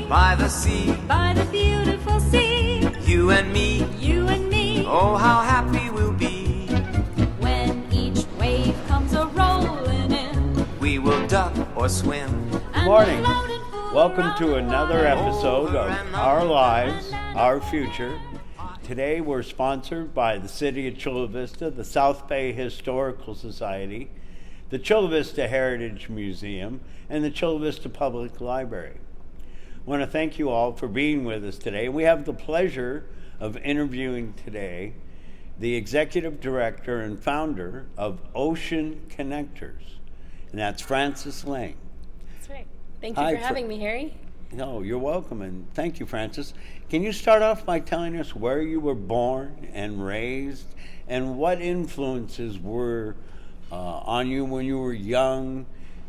by the sea, by the beautiful sea. you and me, You and me, oh how happy we'll be. when each wave comes a-rolling in. We will duck or swim. And Morning. loud and full Welcome around to the another water. episode of Our Lives, Our Future. Today we're sponsored by the City of Chula Vista, the South Bay Historical Society, the Chula Vista Heritage Museum, and the Chula Vista Public Library. I want to thank you all for being with us today. We have the pleasure of interviewing today the Executive Director and Founder of Ocean Connectors, and that's Frances Lang. That's right. Thank you Hi, for having me, Harry. No, you're welcome, and thank you, Frances. Can you start off by telling us where you were born and raised, and what influences were on you when you were young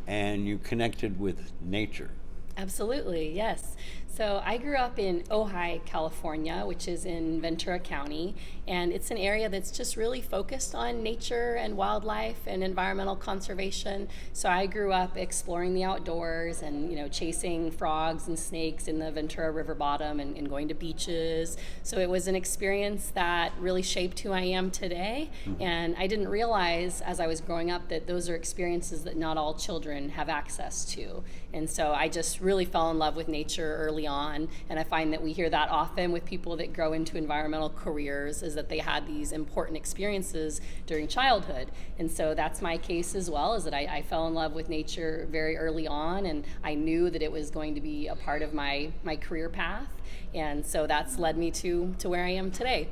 and you connected with nature? Absolutely, yes. So I grew up in Ojai, California, which is in Ventura County, and it's an area that's just really focused on nature and wildlife and environmental conservation. So I grew up exploring the outdoors and, chasing frogs and snakes in the Ventura River bottom and going to beaches. So it was an experience that really shaped who I am today. And I didn't realize as I was growing up that those are experiences that not all children have access to. And so I just really fell in love with nature early on, and I find that we hear that often with people that grow into environmental careers, is that they had these important experiences during childhood. And so that's my case as well, is that I fell in love with nature very early on, and I knew that it was going to be a part of my career path, and so that's led me to where I am today.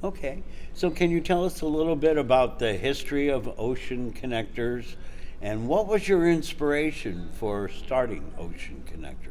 Okay, so can you tell us a little bit about the history of Ocean Connectors, and what was your inspiration for starting Ocean Connectors?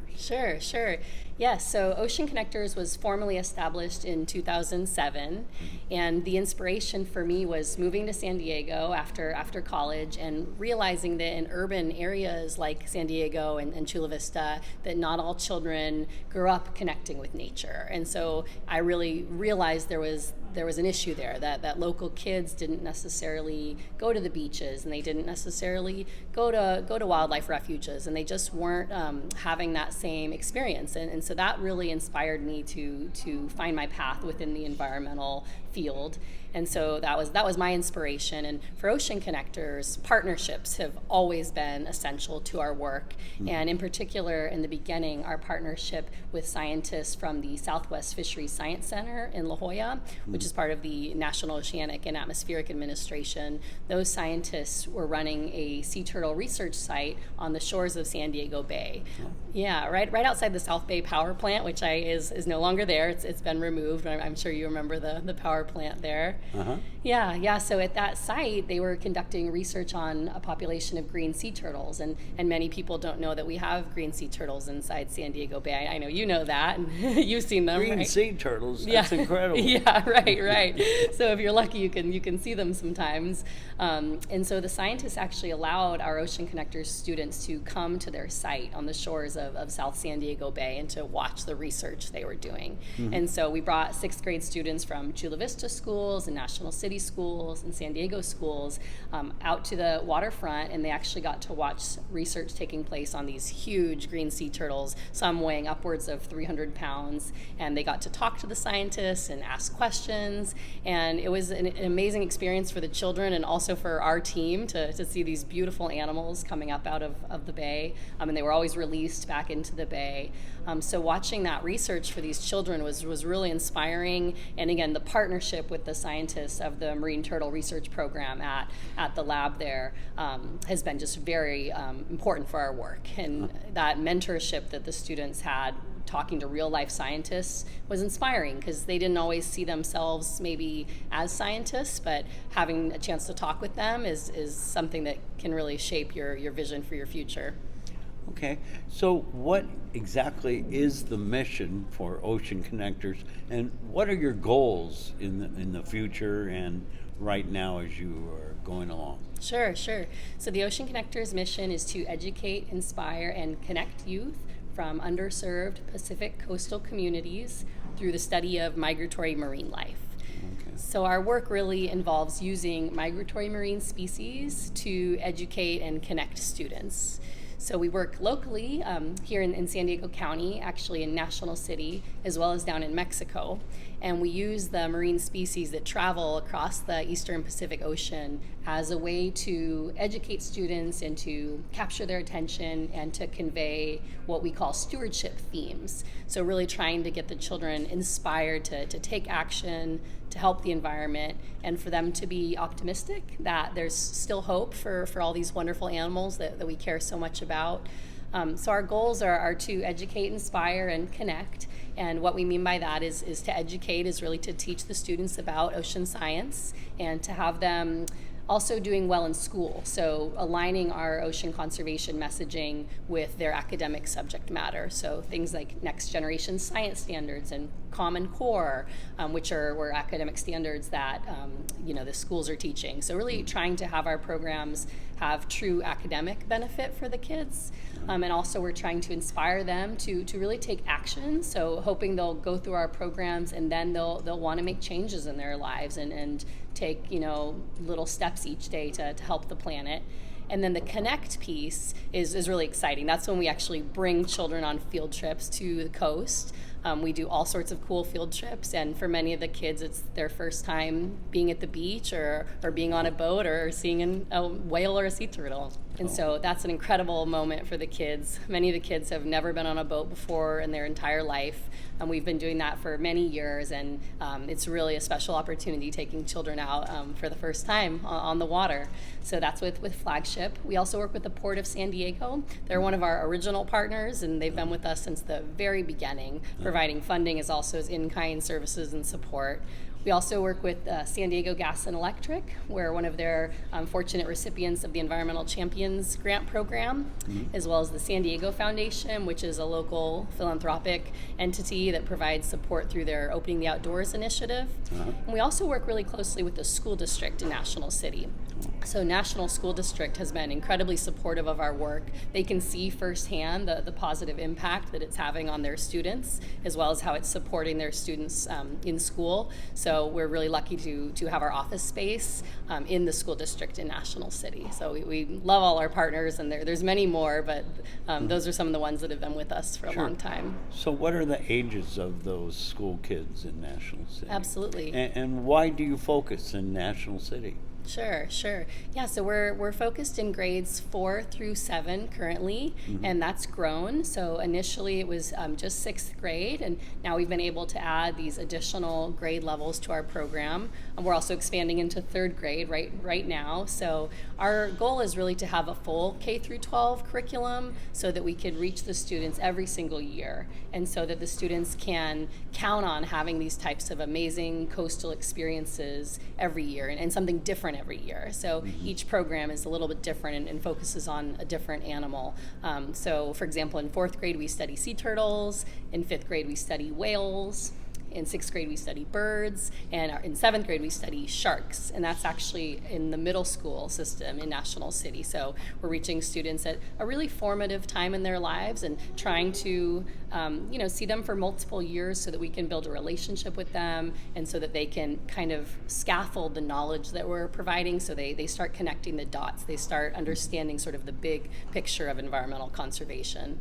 Sure. Yes, so Ocean Connectors was formally established in 2007, and the inspiration for me was moving to San Diego after college and realizing that in urban areas like San Diego and Chula Vista, that not all children grew up connecting with nature. And so I really realized there was an issue there, that local kids didn't necessarily go to the beaches, and they didn't necessarily go to wildlife refuges, and they just weren't having that same experience. And so that really inspired me to find my path within the environmental field. And so that was my inspiration. And for Ocean Connectors, partnerships have always been essential to our work. And in particular, in the beginning, our partnership with scientists from the Southwest Fisheries Science Center in La Jolla, which is part of the National Oceanic and Atmospheric Administration. Those scientists were running a sea turtle research site on the shores of San Diego Bay. Yeah, right outside the South Bay power plant, which is no longer there. It's been removed. I'm sure you remember the power plant there. Uh-huh. Yeah. So at that site, they were conducting research on a population of green sea turtles, and many people don't know that we have green sea turtles inside San Diego Bay. I know you know that, and you've seen them. Green right? sea turtles, that's incredible. Yeah, right. So if you're lucky, you can see them sometimes. And so the scientists actually allowed our Ocean Connectors students to come to their site on the shores of South San Diego Bay and to watch the research they were doing. And so we brought 6th grade students from Chula Vista schools and National City schools and San Diego schools out to the waterfront, and they actually got to watch research taking place on these huge green sea turtles, some weighing upwards of 300 pounds, and they got to talk to the scientists and ask questions, and it was an amazing experience for the children and also for our team to see these beautiful animals coming up out of the bay, and they were always released back into the bay. So watching that research for these children was really inspiring, and again, the partnership with the scientists of the Marine Turtle Research Program at the lab there has been just very important for our work, and that mentorship that the students had talking to real life scientists was inspiring, because they didn't always see themselves maybe as scientists, but having a chance to talk with them is something that can really shape your vision for your future. Okay, so what exactly is the mission for Ocean Connectors, and what are your goals in the future and right now as you are going along? Sure. So the Ocean Connectors mission is to educate, inspire, and connect youth from underserved Pacific coastal communities through the study of migratory marine life. Okay. So our work really involves using migratory marine species to educate and connect students. So we work locally here in San Diego County, actually in National City, as well as down in Mexico. And we use the marine species that travel across the Eastern Pacific Ocean as a way to educate students and to capture their attention and to convey what we call stewardship themes. So really trying to get the children inspired to take action, to help the environment, and for them to be optimistic that there's still hope for all these wonderful animals that we care so much about. So our goals are to educate, inspire, and connect. And what we mean by that is to educate is really to teach the students about ocean science and to have them also doing well in school. So aligning our ocean conservation messaging with their academic subject matter. So things like next generation science standards and Common Core, which were academic standards that the schools are teaching. So really trying to have our programs have true academic benefit for the kids. And also we're trying to inspire them to really take action. So hoping they'll go through our programs and then they'll want to make changes in their lives and take little steps each day to help the planet. And then the connect piece is really exciting. That's when we actually bring children on field trips to the coast. We do all sorts of cool field trips, and for many of the kids, it's their first time being at the beach or being on a boat or seeing a whale or a sea turtle. And so that's an incredible moment for the kids. Many of the kids have never been on a boat before in their entire life. And we've been doing that for many years, and it's really a special opportunity taking children out for the first time on the water. So that's with Flagship. We also work with the Port of San Diego. They're one of our original partners, and they've been with us since the very beginning, providing funding as also as in-kind services and support. We also work with San Diego Gas and Electric. We're one of their fortunate recipients of the Environmental Champions Grant Program, as well as the San Diego Foundation, which is a local philanthropic entity that provides support through their Opening the Outdoors initiative. And we also work really closely with the school district in National City. So National School District has been incredibly supportive of our work. They can see firsthand the positive impact that it's having on their students, as well as how it's supporting their students in school. So we're really lucky to have our office space in the school district in National City. So we love all our partners, and there's many more, but those are some of the ones that have been with us for a long time. So what are the ages of those school kids in National City? Absolutely. And why do you focus in National City? Sure. Yeah, so we're focused in grades 4 through 7 currently, and that's grown. So initially it was just 6th grade, and now we've been able to add these additional grade levels to our program. And we're also expanding into 3rd grade right now. So our goal is really to have a full K through 12 curriculum so that we could reach the students every single year, and so that the students can count on having these types of amazing coastal experiences every year and something different every year. So each program is a little bit different and focuses on a different animal. So for example, in 4th grade we study sea turtles, in 5th grade we study whales, in 6th grade we study birds, and in 7th grade we study sharks, and that's actually in the middle school system in National City. So we're reaching students at a really formative time in their lives and trying to see them for multiple years so that we can build a relationship with them and so that they can kind of scaffold the knowledge that we're providing, so they start connecting the dots, they start understanding sort of the big picture of environmental conservation.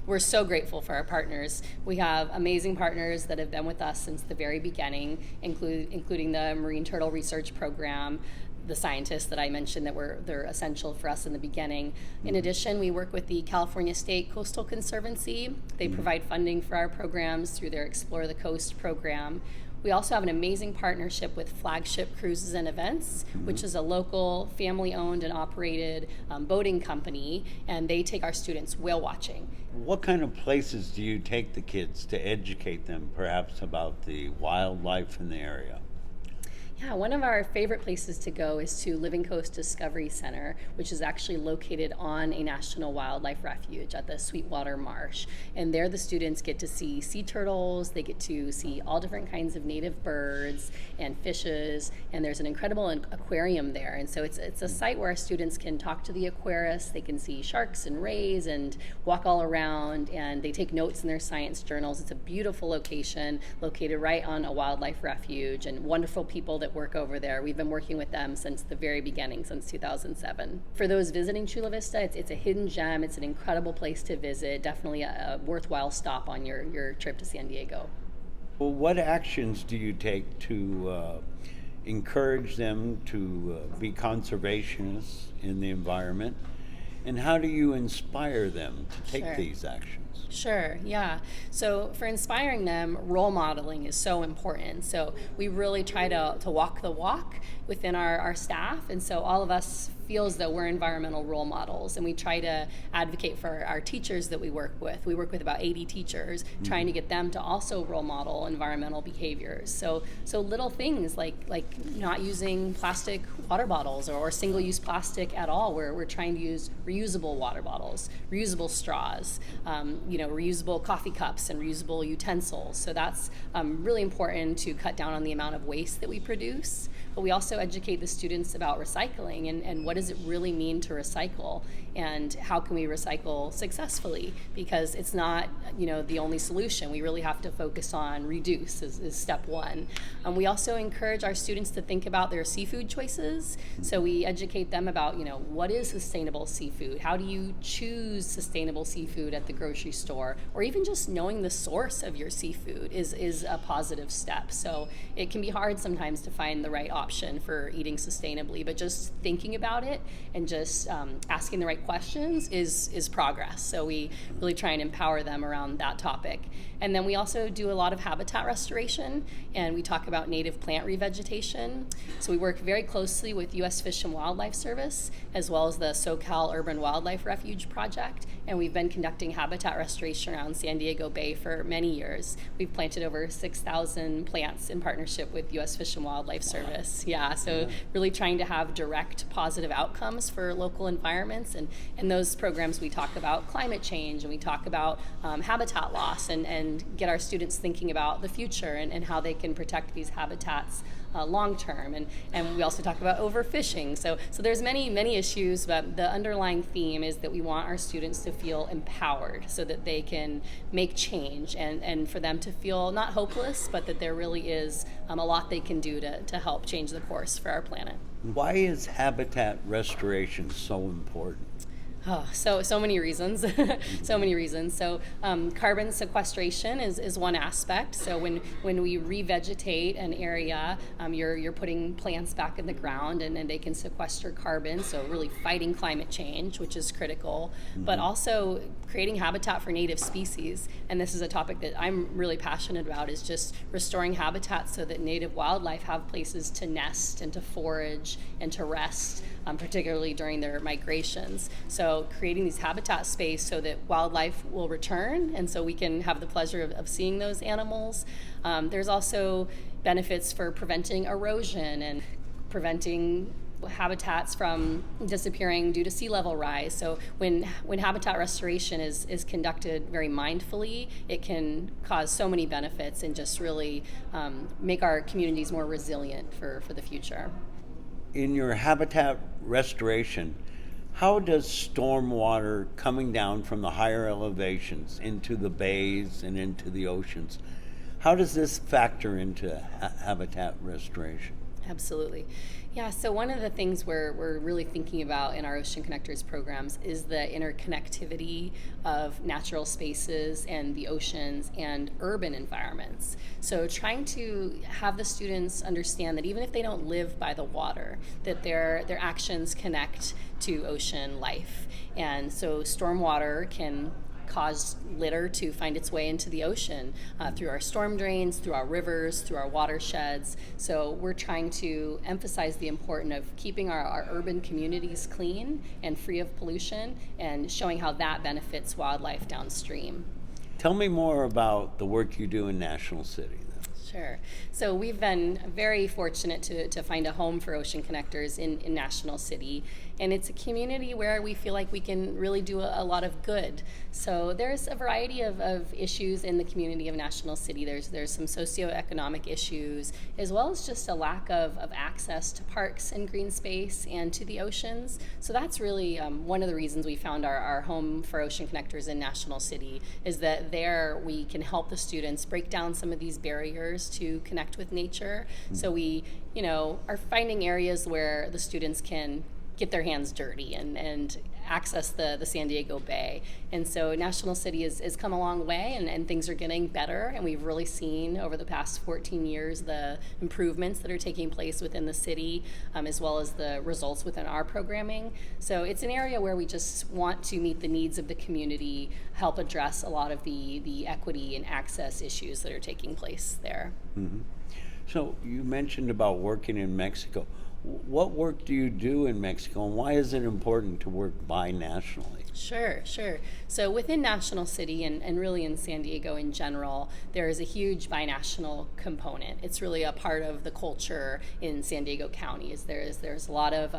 We're so grateful for our partners. We have amazing partners that have been with us since the very beginning, including the Marine Turtle Research Program, the scientists that I mentioned they're essential for us in the beginning. In addition, we work with the California State Coastal Conservancy. They provide funding for our programs through their Explore the Coast program. We also have an amazing partnership with Flagship Cruises and Events, which is a local family-owned and operated boating company, and they take our students whale watching. What kind of places do you take the kids to educate them perhaps about the wildlife in the area? Yeah, one of our favorite places to go is to Living Coast Discovery Center, which is actually located on a national wildlife refuge at the Sweetwater Marsh. And there the students get to see sea turtles, they get to see all different kinds of native birds and fishes, and there's an incredible aquarium there. And so it's a site where our students can talk to the aquarist, they can see sharks and rays and walk all around, and they take notes in their science journals. It's a beautiful location located right on a wildlife refuge, and wonderful people that that work over there. We've been working with them since the very beginning, since 2007. For those visiting Chula Vista, it's a hidden gem. It's an incredible place to visit. Definitely a worthwhile stop on your trip to San Diego. Well, what actions do you take to encourage them to be conservationists in the environment? And how do you inspire them to take Sure. these actions? Sure, yeah. So for inspiring them, role modeling is so important. So we really try to walk the walk within our staff. And so all of us feel as though we're environmental role models. And we try to advocate for our teachers that we work with. We work with about 80 teachers, trying to get them to also role model environmental behaviors. So little things like not using plastic water bottles or single-use plastic at all. We're trying to use reusable water bottles, reusable straws, reusable coffee cups and reusable utensils. So that's really important to cut down on the amount of waste that we produce. But we also educate the students about recycling and what does it really mean to recycle and how can we recycle successfully, because it's not the only solution. We really have to focus on reduce is step one. We also encourage our students to think about their seafood choices. So we educate them about what is sustainable seafood, how do you choose sustainable seafood at the grocery store, or even just knowing the source of your seafood is a positive step. So it can be hard sometimes to find the right option for eating sustainably, but just thinking about it and just asking the right questions is progress. So we really try and empower them around that topic. And then we also do a lot of habitat restoration, and we talk about native plant revegetation. So we work very closely with U.S. Fish and Wildlife Service, as well as the SoCal Urban Wildlife Refuge Project, and we've been conducting habitat restoration around San Diego Bay for many years. We've planted over 6,000 plants in partnership with U.S. Fish and Wildlife Service. Yeah, so really trying to have direct positive outcomes for local environments. And in those programs, we talk about climate change, and we talk about habitat loss, and get our students thinking about the future and how they can protect these habitats long term. And we also talk about overfishing. So there's many issues, but the underlying theme is that we want our students to feel empowered so that they can make change, and for them to feel not hopeless, but that there really is a lot they can do to help change the course for our planet. Why is habitat restoration so important? Oh, so many reasons. So many reasons. So carbon sequestration is one aspect. So when we revegetate an area, you're putting plants back in the ground, and they can sequester carbon. So really fighting climate change, which is critical, but also creating habitat for native species. And this is a topic that I'm really passionate about, is just restoring habitat so that native wildlife have places to nest and to forage and to rest, particularly during their migrations. So creating these habitat space so that wildlife will return, and so we can have the pleasure of seeing those animals. There's also benefits for preventing erosion and preventing habitats from disappearing due to sea level rise. So when habitat restoration is conducted very mindfully, it can cause so many benefits and just really make our communities more resilient for the future. In your habitat restoration, how does stormwater coming down from the higher elevations into the bays and into the oceans, how does this factor into habitat restoration? Absolutely. Yeah, so one of the things we're really thinking about in our Ocean Connectors programs is the interconnectivity of natural spaces and the oceans and urban environments. So trying to have the students understand that even if they don't live by the water, that their actions connect to ocean life. And so stormwater can cause litter to find its way into the ocean through our storm drains, through our rivers, through our watersheds. So we're trying to emphasize the importance of keeping our urban communities clean and free of pollution, and showing how that benefits wildlife downstream. Tell me more about the work you do in National City. Sure. So we've been very fortunate to find a home for Ocean Connectors in National City, and it's a community where we feel like we can really do a lot of good. So there's a variety of issues in the community of National City. There's some socioeconomic issues, as well as just a lack of access to parks and green space and to the oceans. So that's really one of the reasons we found our home for Ocean Connectors in National City, is that there we can help the students break down some of these barriers outdoors to connect with nature. So we, are finding areas where the students can get their hands dirty and access the San Diego Bay. And so National City has come a long way, and things are getting better, and we've really seen over the past 14 years the improvements that are taking place within the city, as well as the results within our programming. So it's an area where we just want to meet the needs of the community, help address a lot of the equity and access issues that are taking place there. Mm-hmm. So you mentioned about working in Mexico. What work do you do in Mexico, and why is it important to work binationally? Sure. So within National City and really in San Diego in general, there is a huge binational component. It's really a part of the culture in San Diego County. There's a lot of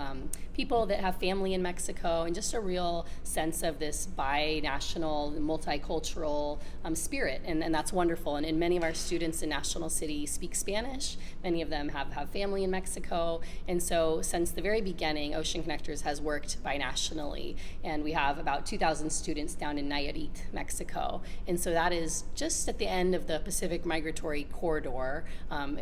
people that have family in Mexico, and just a real sense of this binational, multicultural spirit, and that's wonderful. And many of our students in National City speak Spanish. Many of them have family in Mexico, and so since the very beginning, Ocean Connectors has worked binationally, and we have about 2,000 students down in Nayarit, Mexico. And so that is just at the end of the Pacific Migratory Corridor.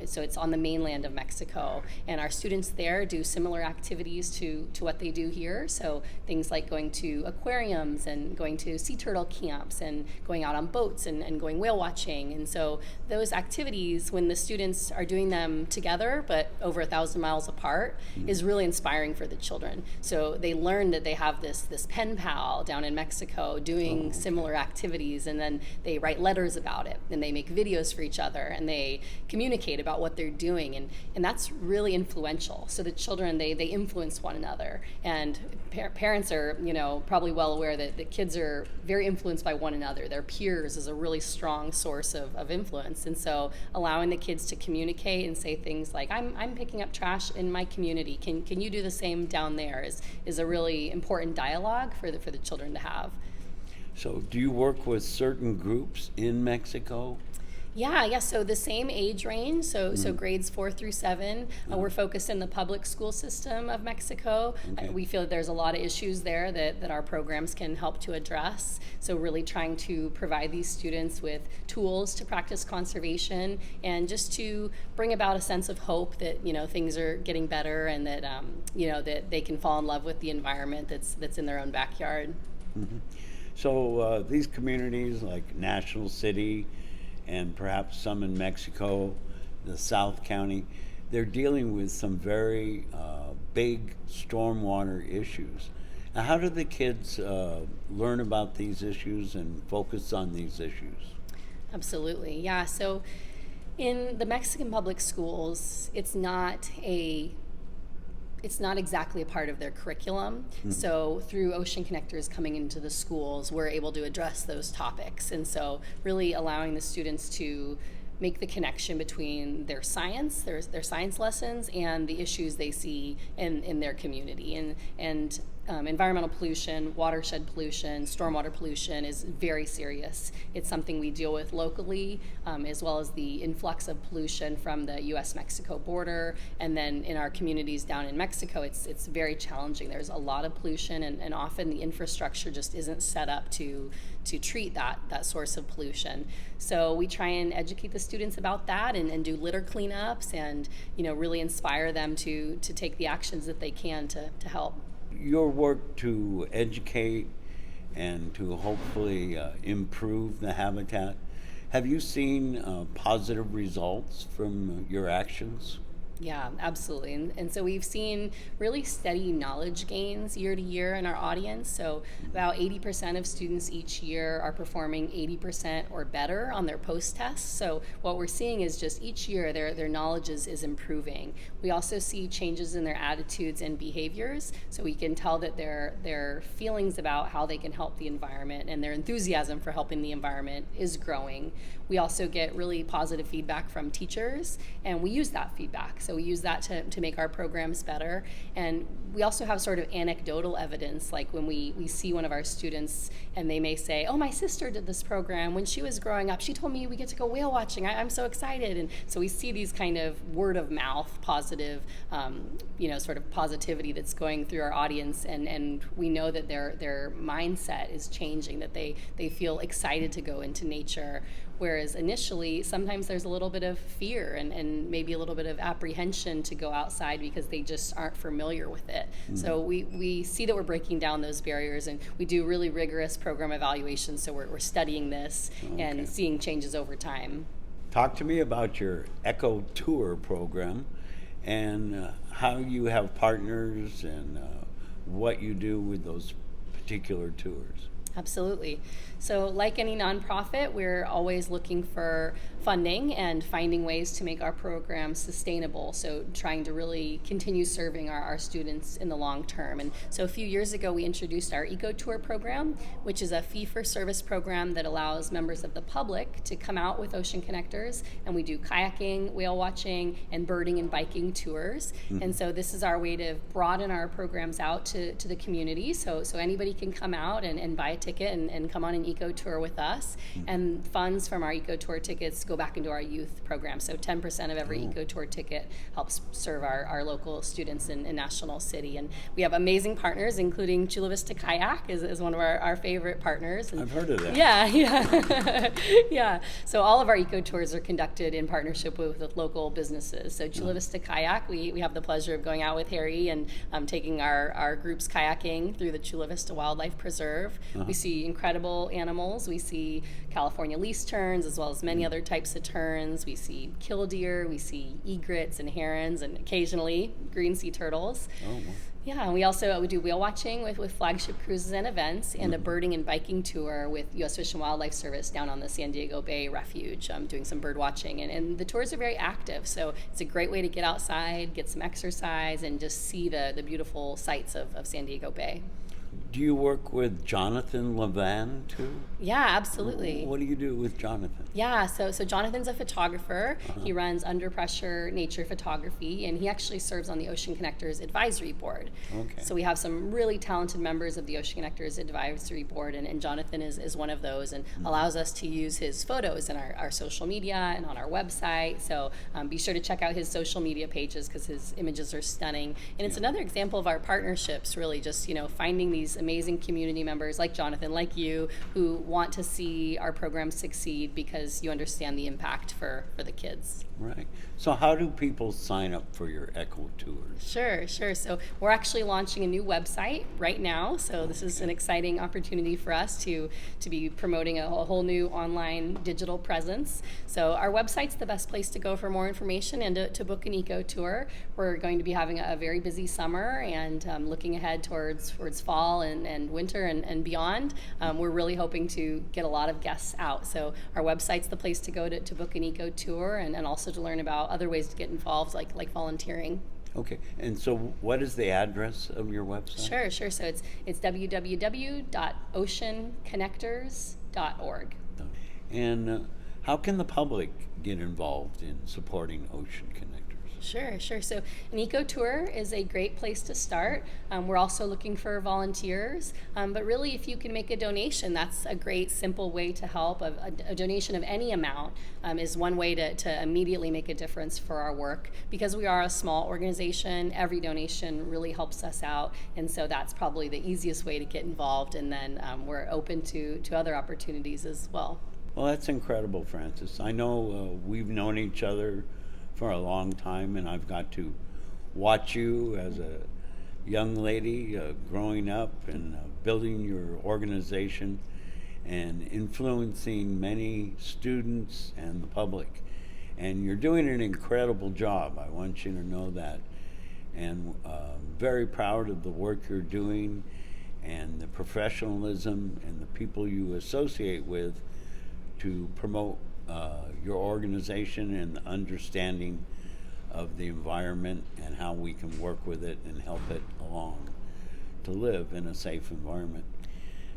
So it's on the mainland of Mexico. And our students there do similar activities to what they do here. So things like going to aquariums and going to sea turtle camps and going out on boats and going whale watching. And so those activities, when the students are doing them together, but over 1,000 miles apart, is really inspiring for the children. So they learn that they have this pen pal down in Mexico doing similar activities, and then they write letters about it, and they make videos for each other, and they communicate about what they're doing, and that's really influential. So the children, they influence one another, and parents are probably well aware that the kids are very influenced by one another. Their peers is a really strong source of influence, and so allowing the kids to communicate and say things like, I'm picking up trash in my community, can you do the same down there, is a really important dialogue for the children to have. So do you work with certain groups in Mexico? Yeah. So the same age range, so grades 4 through 7. We're focused in the public school system of Mexico. Okay. We feel that there's a lot of issues there that our programs can help to address. So really trying to provide these students with tools to practice conservation, and just to bring about a sense of hope that things are getting better, and that that they can fall in love with the environment that's in their own backyard. Mm-hmm. So these communities like National City, and perhaps some in Mexico, the South County, they're dealing with some very big stormwater issues. Now, how do the kids learn about these issues and focus on these issues? Absolutely, yeah. So in the Mexican public schools, it's not exactly a part of their curriculum. So through Ocean Connectors coming into the schools, we're able to address those topics. And so really allowing the students to make the connection between their science lessons, and the issues they see in their community. And environmental pollution, watershed pollution, stormwater pollution is very serious. It's something we deal with locally, as well as the influx of pollution from the U.S.-Mexico border. And then in our communities down in Mexico, it's very challenging. There's a lot of pollution, and often the infrastructure just isn't set up to treat that source of pollution. So we try and educate the students about that, and do litter cleanups, and really inspire them to take the actions that they can to help. Your work to educate and to hopefully improve the habitat, have you seen positive results from your actions? Yeah, absolutely. And so we've seen really steady knowledge gains year to year in our audience. So about 80% of students each year are performing 80% or better on their post-tests. So what we're seeing is just each year their knowledge is improving. We also see changes in their attitudes and behaviors. So we can tell that their feelings about how they can help the environment and their enthusiasm for helping the environment is growing. We also get really positive feedback from teachers, and we use that feedback. So we use that to make our programs better. And we also have sort of anecdotal evidence, like when we see one of our students and they may say, oh, my sister did this program when she was growing up. She told me we get to go whale watching. I'm so excited. And so we see these kind of word of mouth positive, sort of positivity that's going through our audience. And we know that their mindset is changing, that they feel excited to go into nature. Whereas initially, sometimes there's a little bit of fear and maybe a little bit of apprehension to go outside because they just aren't familiar with it. So we see that we're breaking down those barriers, and we do really rigorous program evaluations. So we're studying this and seeing changes over time. Talk to me about your Echo Tour program and how you have partners and what you do with those particular tours. Absolutely. So like any nonprofit, we're always looking for funding and finding ways to make our program sustainable. So trying to really continue serving our students in the long term. And so a few years ago, we introduced our Eco Tour program, which is a fee-for-service program that allows members of the public to come out with Ocean Connectors. And we do kayaking, whale watching, and birding and biking tours. And so this is our way to broaden our programs out to the community. So anybody can come out and buy a ticket and come on an Eco Tour with us. And funds from our Eco Tour tickets go back into our youth program. So 10% of every Eco Tour ticket helps serve our local students in National City. And we have amazing partners, including Chula Vista Kayak is one of our favorite partners. And I've heard of that. Yeah. Yeah. So all of our Eco Tours are conducted in partnership with local businesses. So Chula Vista Kayak, we have the pleasure of going out with Harry and taking our groups kayaking through the Chula Vista Wildlife Preserve. We see incredible animals. We see California least terns as well as many other types of terns. We see killdeer, we see egrets and herons, and occasionally green sea turtles. Oh, wow. Yeah, and we also do whale watching with flagship cruises and events, and a birding and biking tour with U.S. Fish and Wildlife Service down on the San Diego Bay Refuge, doing some bird watching. And the tours are very active, so it's a great way to get outside, get some exercise, and just see the beautiful sights of San Diego Bay. Do you work with Jonathan Levan too? Yeah, absolutely. What do you do with Jonathan? Yeah, so Jonathan's a photographer. He runs Under Pressure Nature Photography, and he actually serves on the Ocean Connectors Advisory Board. Okay. So we have some really talented members of the Ocean Connectors Advisory Board, and Jonathan is one of those, and allows us to use his photos in our social media and on our website. So be sure to check out his social media pages because his images are stunning. And it's another example of our partnerships, really just, finding these amazing community members like Jonathan, like you, who want to see our program succeed because you understand the impact for the kids. Right. So how do people sign up for your Echo Tours? Sure. So we're actually launching a new website right now. So this is an exciting opportunity for us to be promoting a whole new online digital presence. So our website's the best place to go for more information and to book an Eco Tour. We're going to be having a very busy summer and looking ahead towards fall and winter and beyond. We're really hoping to get a lot of guests out. So our website's the place to go to book an Eco Tour and also to learn about other ways to get involved, like volunteering. Okay, and so what is the address of your website? Sure. So it's www.oceanconnectors.org. And how can the public get involved in supporting Ocean Connectors? Sure. So an Eco Tour is a great place to start. We're also looking for volunteers, but really if you can make a donation, that's a great simple way to help. A donation of any amount is one way to immediately make a difference for our work. Because we are a small organization, every donation really helps us out, and so that's probably the easiest way to get involved, and then we're open to other opportunities as well. Well, that's incredible, Frances. I know we've known each other for a long time, and I've got to watch you as a young lady growing up and building your organization and influencing many students and the public. And you're doing an incredible job. I want you to know that. And very proud of the work you're doing and the professionalism and the people you associate with to promote your organization and the understanding of the environment and how we can work with it and help it along to live in a safe environment.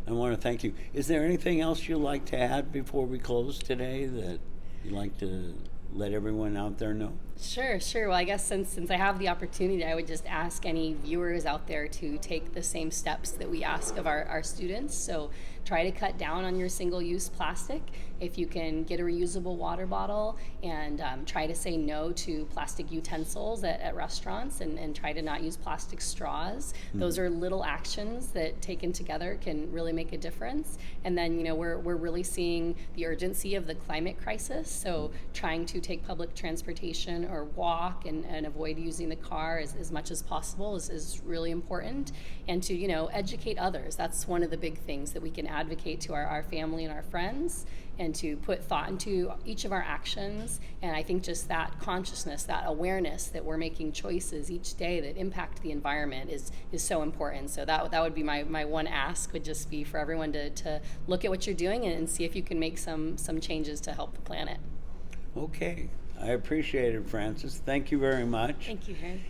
I want to thank you. Is there anything else you'd like to add before we close today that you'd like to let everyone out there know? Sure, sure. Well, I guess since I have the opportunity, I would just ask any viewers out there to take the same steps that we ask of our students. So try to cut down on your single-use plastic. If you can get a reusable water bottle, and try to say no to plastic utensils at restaurants, and try to not use plastic straws. Those are little actions that taken together can really make a difference. And then, you know, we're really seeing the urgency of the climate crisis. So trying to take public transportation or walk and avoid using the car as much as possible is really important. And to, you know, educate others. That's one of the big things that we can advocate to our family and our friends, and to put thought into each of our actions. And I think just that consciousness, that awareness that we're making choices each day that impact the environment is so important. So that would be my one ask, would just be for everyone to look at what you're doing and see if you can make some changes to help the planet. Okay, I appreciate it, Frances. Thank you very much. Thank you, Harry.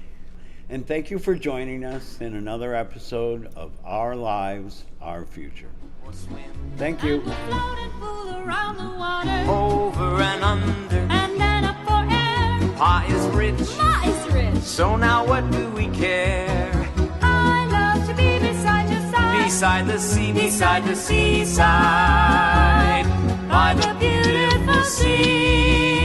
And thank you for joining us in another episode of Our Lives, Our Future. Or swim Thank you. And we'll float and fool around the water. over and under. And then up for air. Pa is rich, Ma is rich. so now what do we care? I love to be beside your side. Beside the sea, beside the seaside, by the beautiful sea.